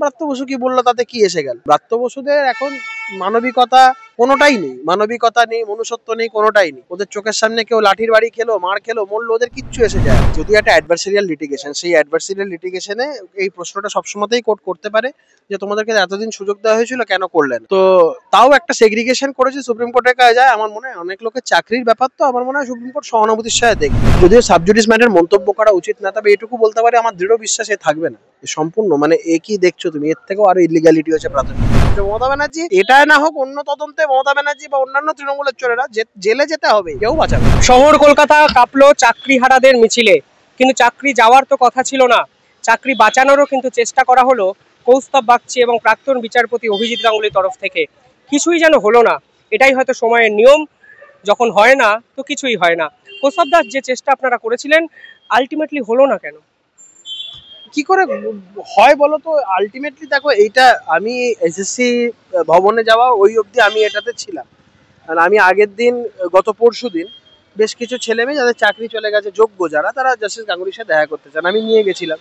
ব্রাত্য বসু কি বললো তাতে কি এসে গেল? ব্রাত্য বসুদের এখন মানবিকতা কোনোটাই নেই, মানবিকতা নেই, মনুষ্যত্ব নেই, কোনোটাই নেই। ওদের চোখের সামনে কেউ লাঠির বাড়ি খেলো, মার খেলো, মরলো, ওদের কিচ্ছু এসে যায়। যদিও একটা অ্যাডভার্সারিয়াল লিটিগেশন, সেই অ্যাডভার্সারিয়াল লিটিগেশনে এই প্রশ্নটা সবসময়তেই কোর্ট করতে পারে যে তোমাদেরকে এতদিন সুযোগ দেওয়া হয়েছিল কেন করলেন। তো তাও একটা সেগ্রিগেশন করেছে সুপ্রিম কোর্টের কাছে যায়। আমার মনে হয় অনেক লোকের চাকরির ব্যাপার, তো আমার মনে হয় সুপ্রিম কোর্ট সহানুভূতির সাথে দেখবে। যদিও সাবজুডিস ম্যাটার মন্তব্য করা উচিত না, তবে এটুকু বলতে পারি আমার দৃঢ় বিশ্বাস এ থাকবে না সম্পূর্ণ। মানে এ কি দেখছো তুমি, এর থেকেও আরো ইলিগ্যালিটি হচ্ছে প্রাথমিক। মমতা ব্যানার্জি এটাই না হোক অন্য তদন্তে মমতা ব্যানার্জি বা অন্যান্য তৃণমূলের চোরেরা জেলে যেতে হবে, কেউ বাঁচাবে। শহর কলকাতা কাঁপলো চাকরিহারাদের মিছিলে, কিন্তু চাকরি যাওয়ার তো কথা ছিল না, চাকরি বাঁচানোরও কিন্তু চেষ্টা করা হলো কৌস্তব বাগচি এবং প্রাক্তন বিচারপতি অভিজিৎ গাঙ্গুলির তরফ থেকে। কিছুই যেন হলো না। এটাই হয়তো সময়ের নিয়ম, যখন হয় না তো কিছুই হয় না। কৌস্তব দাস, যে চেষ্টা আপনারা করেছিলেন আলটিমেটলি হলো না কেন? কি করে হয় বলো তো? আলটিমেটলি দেখো, এইটা আমি এসএসসি ভবনে যাওয়া ওই অবধি আমি এটাতে ছিলাম। আর আমি আগের দিন, গত পরশু দিন, বেশ কিছু ছেলে মেয়ে যাদের চাকরি চলে গেছে, যোগ্য যারা, তারা জাস্টিস গাঙ্গুলির সাথে দেখা করতে চান, আমি নিয়ে গেছিলাম।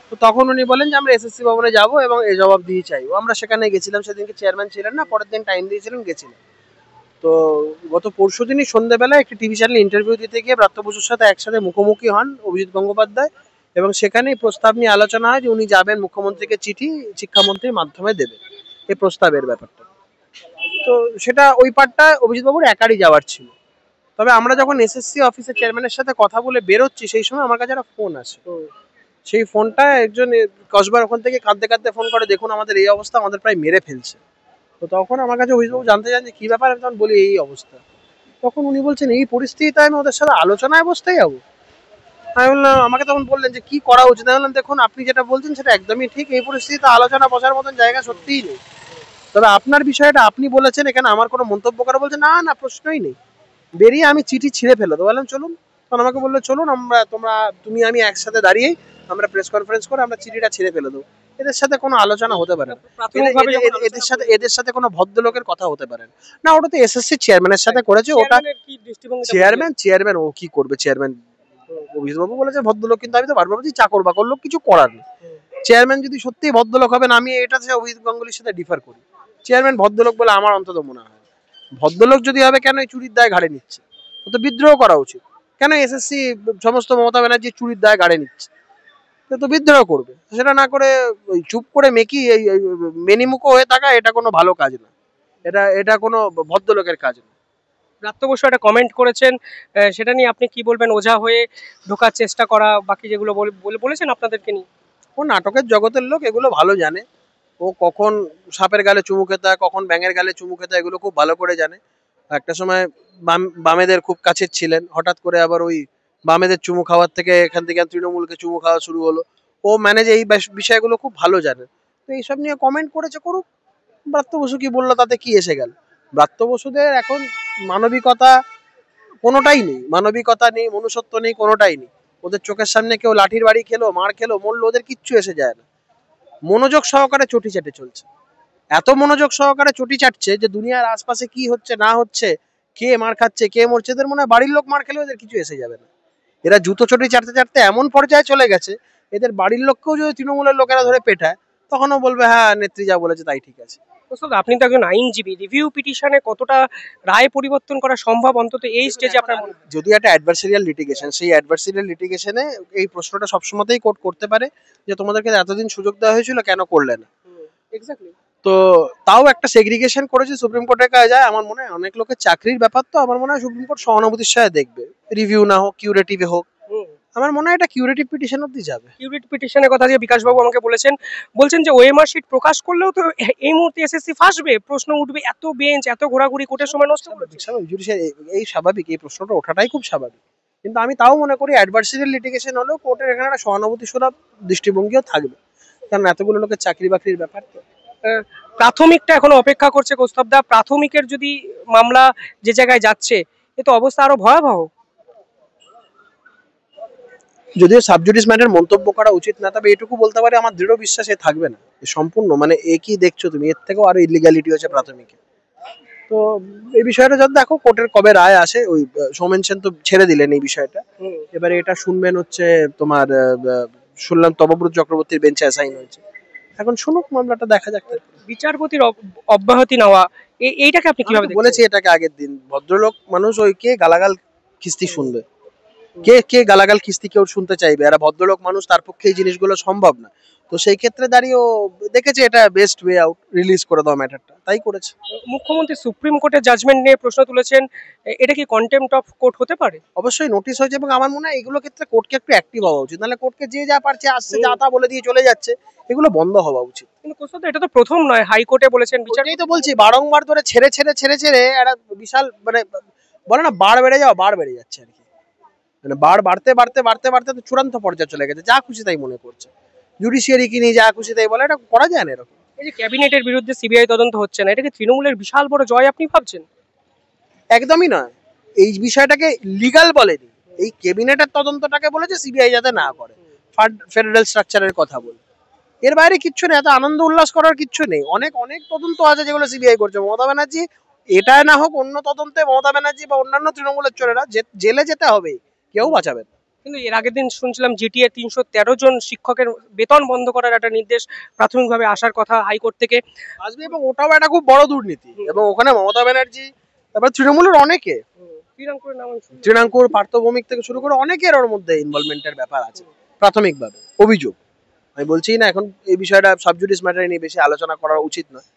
তো তখন উনি বলেন যে আমরা এসএসসি ভবনে যাবো এবং এই জবাব দিয়ে চাইবো। আমরা সেখানে গেছিলাম, সেদিনকে চেয়ারম্যান ছিলেন না, পরের দিন টাইম দিয়েছিলেন, গেছিলাম। তো গত পরশু দিনই সন্ধ্যেবেলায় একটি টিভি চ্যানেলে ইন্টারভিউ দিতে গিয়ে ব্রাত্য বসুর সাথে একসাথে মুখোমুখি হন অভিজিৎ গঙ্গোপাধ্যায়, এবং সেখানেই প্রস্তাব নিয়ে আলোচনা হয় যে উনি যাবেন মুখ্যমন্ত্রীকে চিঠি শিক্ষামন্ত্রীর মাধ্যমে দেবেন এই প্রস্তাবের ব্যাপারটা। তো সেটা ওই পার্টটা অভিজিৎ বাবুর একারই যাওয়ার ছিল। তবে আমরা যখন এসএসসি অফিসের চেয়ারম্যানের সাথে কথা বলে বেরোচ্ছি, সেই সময় আমার কাছে একটা ফোন আসে। সেই ফোনটা একজন কসবার ওখান থেকে কাঁদতে কাঁদতে ফোন করে, দেখুন আমাদের এই অবস্থা, আমাদের প্রায় মেরে ফেলছে। তো তখন আমার কাছে অভিজিৎবাবু জানতে চান যে কি ব্যাপার, আমি তখন বলি এই অবস্থা। তখন উনি বলছেন এই পরিস্থিতিতে আমি ওদের সাথে আলোচনায় বসতে যাবো? আমি বললাম, আমাকে তখন বললেন যে কি করা উচিত। আমি বললাম দেখুন, আপনি যেটা বলছেন সেটা একদমই ঠিক, এই পরিস্থিতিতে আলোচনা বসার মতন জায়গা সত্যিই নেই। তবে আপনার বিষয়টা আপনি বলেছেন, এখানে আমার কোনো মন্তব্য করা, বলছে না না প্রশ্নই নেই। বেরিয়ে আমি চিঠি ছিঁড়ে ফেলে তো বললাম চলুন। তখন আমাকে বললো চলুন, আমরা তুমি আমি একসাথে দাঁড়িয়েই আমরা প্রেস কনফারেন্স করে আমরা চিঠিটা ছিঁড়ে ফেলে দেবো। এদের সাথে কোনো আলোচনা হতে পারে না, এদের সাথে কোনো ভদ্রলোকের কথা হতে পারে না। ওটা তো এসএসসি চেয়ারম্যানের সাথে করেছে। ওটা চেয়ারম্যান ও কি করবে? চেয়ারম্যান অভিজিৎবাবু বলেছে ভদ্রলোক, কিন্তু আমি তো বারবার বলছি চাকর বাকর লোক, কিছু করার নেই। চেয়ারম্যান যদি সত্যি ভদ্রলোক হবেন, আমি এটা অভিজিৎ গাঙ্গুলির সাথে ডিফার করি। চেয়ারম্যান ভদ্রলোক বলে আমার অন্তত মনে হয়। ভদ্রলোক যদি হবে, কেন এই চুরির দায় ঘাড়ে নিচ্ছে? ও তো বিদ্রোহ করা উচিত। কেন এসএসসি সমস্ত মমতা ব্যানার্জি চুরির দায় ঘাড়ে নিচ্ছে? তো বিদ্রোহ করবে। সেটা না করে ওই চুপ করে মেকি এই মেনিমুখো হয়ে থাকা, এটা কোনো ভালো কাজ না। এটা কোনো ভদ্রলোকের কাজ না। ব্রাত্য বসু একটা কমেন্ট করেছেন, সেটা নিয়ে আপনি কি বলবেন? ওঝা হয়ে ঢোকার চেষ্টা করা, বাকি যেগুলো বলেছেন আপনাদেরকে নিয়ে। ও নাটকের জগতের লোক, এগুলো ভালো জানে। ও কখন সাপের গালে চুমু খেতে হয়, কখন ব্যাঙের গালে চুমু খেতে হয়, এগুলো খুব ভালো করে জানে। একটা সময় বামেদের খুব কাছের ছিলেন, হঠাৎ করে আবার ওই বামেদের চুমু খাওয়ার থেকে এখান থেকে তৃণমূলকে চুমু খাওয়া শুরু হলো। ও ম্যানেজ এই বিষয়গুলো খুব ভালো জানে। তো এইসব নিয়ে কমেন্ট করেছে, করুক। ব্রাত্য বসু কি বললো তাতে কি এসে গেল? ব্রাত্য বসুদের এখন মানবিকতা কোনোটাই নেই, মানবিকতা নেই, মনুষ্যত্ব নেই, কোনোটাই নেই। ওদের চোখের সামনে কেউ লাঠির বাড়ি খেলো, মার খেলো, মরলো, ওদের কিচ্ছু এসে যায় না। মনোযোগ সহকারে চটি চাটে চলছে। এত মনোযোগ সহকারে চটি চাটছে যে দুনিয়ার আশপাশে কি হচ্ছে না হচ্ছে, কে মার খাচ্ছে, কে মরছে, এদের মনে হয় বাড়ির লোক মার খেলেও এদের কিছু এসে যাবে না। এরা জুতো চটি চাটতে চাটতে এমন পর্যায়ে চলে গেছে, এদের বাড়ির লোককেও যদি তৃণমূলের লোকেরা ধরে পেটায়, তখনও বলবে হ্যাঁ নেত্রী যা বলেছে তাই ঠিক আছে। আপনি তো একজন আইনজীবী, রিভিউ পিটিশনে কতটা রায় পরিবর্তন করা সম্ভব অন্তত এই স্টেজে আপনার? যদি একটা অ্যাডভার্সারিয়াল লিটিগেশন, সেই অ্যাডভার্সারিয়াল লিটিগেশনে এই প্রশ্নটা সবসময়তেই কোর্ট করতে পারে যে তোমাদেরকে এতদিন সুযোগ দেওয়া হয়েছিল কেন করলে না। এক্স্যাক্টলি। তো তাও একটা সেগ্রিগেশন করেছে সুপ্রিম কোর্টের কাছে যায়। আমার মনে হয় অনেক লোকের চাকরির ব্যাপার, তো আমার মনে হয় সুপ্রিম কোর্ট সহানুভূতির সাথে দেখবে। রিভিউ না হোক, কিউরেটিভে হোক। আমার মনে হয় এটা কিউরেটিভ পিটিশন অবধি যাবে। কিউরেটিভ পিটিশনের কথা যে বিকাশ বাবু আমাকে বলছেন যে ওএমআর শিট প্রকাশ করলেও তো এই মুহূর্তে এসএসসি ফাঁসবে, প্রশ্ন উঠবে, এত বেঞ্চ, এত ঘোরাঘুরি, কোর্টের সময় নষ্ট করবে। এই স্বাভাবিক, এই প্রশ্নটা ওঠাটাই খুব স্বাভাবিক। কিন্তু আমি তাও মনে করি অ্যাডভার্সারিয়াল লিটিগেশন হলেও কোর্টের এখানে একটা সহানুভূতি সুলভ দৃষ্টিভঙ্গিও থাকবে, কারণ এতগুলো লোকের চাকরি বাকরির ব্যাপার। তো প্রাথমিকটা এখনো অপেক্ষা করছে কৌস্তবদা। প্রাথমিকের যদি মামলা যে জায়গায় যাচ্ছে, এ তো অবস্থা আরো ভয়াবহ। যদিও সাবজুডিস ম্যাটার মন্তব্য করা উচিত না, তবে এটুকু বলতে পারি আমার দৃঢ় বিশ্বাস এ থাকবে না সম্পূর্ণ। মানে এ কি দেখছো তুমি, এর থেকেও আরো ইলিগ্যালিটি হচ্ছে প্রাথমিকে। তো এই বিষয়টা যদি দেখো কোর্টের কবে রায় আসে। ওই সৌমেন সেন তো ছেড়ে দিলেন এই বিষয়টা, এবারে এটা শুনবেন হচ্ছে তোমার শুনলাম তপব্রত চক্রবর্তীর বেঞ্চে অ্যাসাইন হয়েছে। এখন শুনুক, মামলাটা দেখা যাক। বিচারপতির অব্যাহতি নেওয়া এইটাকে আপনি কিভাবে দেখছেন? বলেছি এটাকে আগের দিন, ভদ্রলোক মানুষ, ওই কে গালাগাল কিস্তি শুনবে? কে গালাগাল কিস্তি কেউ শুনতে চাইবে? এরা ভদ্রলোক মানুষ, তার পক্ষে এই জিনিসগুলো সম্ভব না। তো সেই ক্ষেত্রে দাঁড়িয়ে ও দেখেছে এটা বেস্ট ওয়ে আউট, রিলিজ করে দাও ম্যাটারটা, তাই করেছে। মুখ্যমন্ত্রী সুপ্রিম কোর্টের জাজমেন্ট নিয়ে প্রশ্ন তুলেছেন, এটা কি কন্টেম্পট অফ কোর্ট হতে পারে? অবশ্যই নোটিশ হয়েছে, এবং আমার মনে হয় এগুলো ক্ষেত্রে কোর্টকে একটু অ্যাক্টিভ হওয়া উচিত, নাহলে কোর্টকে যে যা পারছে আসছে যা তা বলে দিয়ে চলে যাচ্ছে, এগুলো বন্ধ হওয়া উচিত। কিন্তু কোথাও এটা তো প্রথম নয়, হাইকোর্টে বলেছেন বিচার। এই তো বলছি, বারংবার ধরে ছেড়ে একটা বিশাল মানে বলে না বার বেড়ে যাচ্ছে আর কি। মানে বার বাড়তে বাড়তে বাড়তে বাড়তে তো চূড়ান্ত পর্যায়ে চলে গেছে, যা খুশি তাই মনে করছে, জুডিশিয়ারি কি নিয়ে যা খুশি তাই বলে, এটা করা যায় না এরকম। এই যে ক্যাবিনেটের বিরুদ্ধে সিবিআই তদন্ত হচ্ছে না, এটা কি তৃণমূলের বিশাল বড় জয় আপনি ভাবছেন? একদমই নয়, এই বিষয়টাকে লিগ্যাল বলেনি, এই ক্যাবিনেটের তদন্তটাকে বলেছে সিবিআই যাতে না করে, ফেডারেল স্ট্রাকচারের কথা বলে। এর বাইরে কিচ্ছু নেই, এত আনন্দ উল্লাস করার কিচ্ছু নেই। অনেক অনেক তদন্ত আছে যেগুলো সিবিআই করছে। মমতা ব্যানার্জি, এটা না হোক অন্য তদন্তে মমতা ব্যানার্জি বা অন্যান্য তৃণমূলের চোরেরা জেলে যেতে হবে, কেউ বাঁচাবে না। কিন্তু এর আগের দিন শুনছিলাম জিটিএ 313 জন শিক্ষকের বেতন বন্ধ করার একটা নির্দেশ প্রাথমিকভাবে আসার কথা হাইকোর্ট থেকে আসবে, এবং ওটাও একটা খুব বড় দুর্নীতি। এবং ওখানে মমতা ব্যানার্জি, তারপর তৃণমূলের অনেকে, তৃণাঙ্কুর, পার্থ ভৌমিক থেকে শুরু করে অনেকের ওর মধ্যে ইনভলভমেন্টের ব্যাপার আছে প্রাথমিকভাবে অভিযোগ। আমি বলছি না এখন এই বিষয়টা সাবজুডিস ম্যাটার নিয়ে বেশি আলোচনা করা উচিত নয়।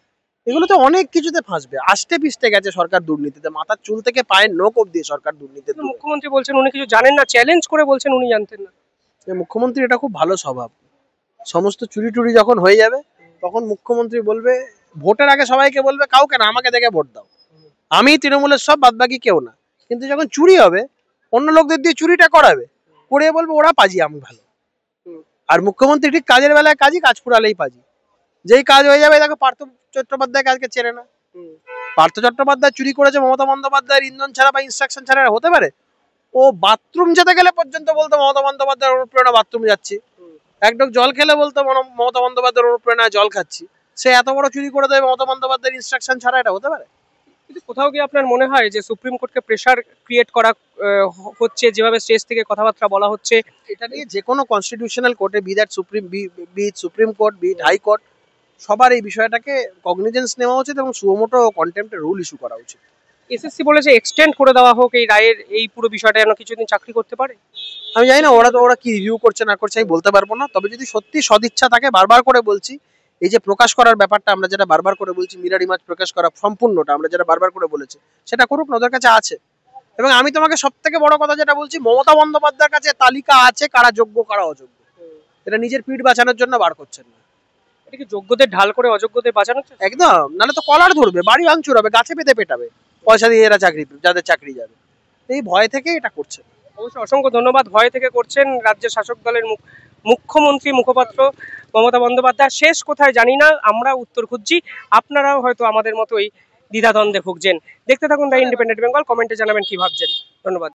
এগুলোতে অনেক কিছুতে ফাঁসবে, আষ্টে পিষ্টে গেছে সরকার দুর্নীতিতে, মাথার চুল থেকে পায়ের নখ অব্দি সরকার দুর্নীতিতে। মুখ্যমন্ত্রী বলছেন উনি কিছু জানেন না, চ্যালেঞ্জ করে বলছেন উনি জানতেন না। মুখ্যমন্ত্রী এটা খুব ভালো স্বভাব। সমস্ত চুরি টুরি যখন হয়ে যাবে তখন মুখ্যমন্ত্রী বলবে, ভোটের আগে সবাইকে বলবে কাউকে না, আমাকে দেখে ভোট দাও, আমি তৃণমূলের সব, বাদ বাকি কেউ না। কিন্তু যখন চুরি হবে অন্য লোকদের দিয়ে চুরিটা করাবে, করে বলবে ওরা পাজি, আমি ভালো। আর মুখ্যমন্ত্রী ঠিক কাজের বেলায় কাজই, কাজ পুরালেই পাজি। যেই কাজ হয়ে যাবে, দেখো পার্থ চট্টোপাধ্যায় কাজকে চেনে না। পার্থ চট্টোপাধ্যায় চুরি করেছে মমতা বন্দ্যোপাধ্যায়ের ইন্ধন ছাড়া বা ইনস্ট্রাকশন ছাড়া হতে পারে? ও বাথরুম যেতে গেলে পর্যন্ত বলতো মমতা বন্দ্যোপাধ্যায়ের অনুপ্রেরণা বাথরুম যাচ্ছি, এক ঢোক জল খেলে বলতো মমতা বন্দ্যোপাধ্যায়ের অনুপ্রেরণায় জল খাচ্ছি। সে এত বড় চুরি করে দেবে মমতা বন্দ্যোপাধ্যায়ের ইনস্ট্রাকশন ছাড়া, এটা হতে পারে? কিন্তু কোথাও কি আপনার মনে হয় যে সুপ্রিম কোর্টকে প্রেসার ক্রিয়েট করা হচ্ছে, যেভাবে স্টেজ থেকে কথাবার্তা বলা হচ্ছে? এটা নিয়ে যে কোনো কনস্টিটিউশনাল কোর্টে, be that Supreme Court, be High Court, সবার এই বিষয়টাকে কগনিজেন্স নেওয়া উচিত এবং সুমোটো কন্টেম্পটের রুল ইস্যু করা উচিত। এসএসসি বলেছে এক্সটেন্ড করে দেওয়া হোক এই রায়ের, এই পুরো বিষয়টা যেন কিছুদিন চাকরি করতে পারে। আমি জানি না ওরা কি রিভিউ করছে না করছে, আমি বলতে পারবো না। তবে যদি সত্যি সদিচ্ছা থাকে, বারবার করে বলছি, এই যে প্রকাশ করার ব্যাপারটা আমরা যেটা বারবার করে বলছি, মিরর ইমেজ প্রকাশ করা সম্পূর্ণটা আমরা যেটা বারবার করে বলেছি, সেটা করুক, ওদের কাছে আছে। এবং আমি তোমাকে সব থেকে বড় কথা যেটা বলছি, মমতা বন্দ্যোপাধ্যায়ের কাছে তালিকা আছে কারা যোগ্য কারা অযোগ্য। এটা নিজের পিঠ বাঁচানোর জন্য বার করছেন না, এটা কি যোগ্যদের ঢাল করে অযোগ্যদের বাঁচানো? একদম। নাহলে তো কলার ধরবে, বাড়ি ভাঙচুর হবে, গাছে পেতে পেটাবে, পয়সা দিয়ে এরা চাকরি, যাদের চাকরি যাবে, এই ভয় থেকে এটা করছে। অবশ্যই অসংখ্য ধন্যবাদ। ভয় থেকে করছেন রাজ্যের শাসক দলের মুখ্যমন্ত্রী মুখপাত্র মমতা বন্দ্যোপাধ্যায়। শেষ কোথায় জানি না, আমরা উত্তর খুঁজছি, আপনারাও হয়তো আমাদের মতোই দ্বিধাদ্বন্দ্বে ভুগছেন। দেখতে থাকুন দ্য ইন্ডিপেন্ডেন্ট বেঙ্গল, কমেন্টে জানাবেন কি ভাবছেন। ধন্যবাদ।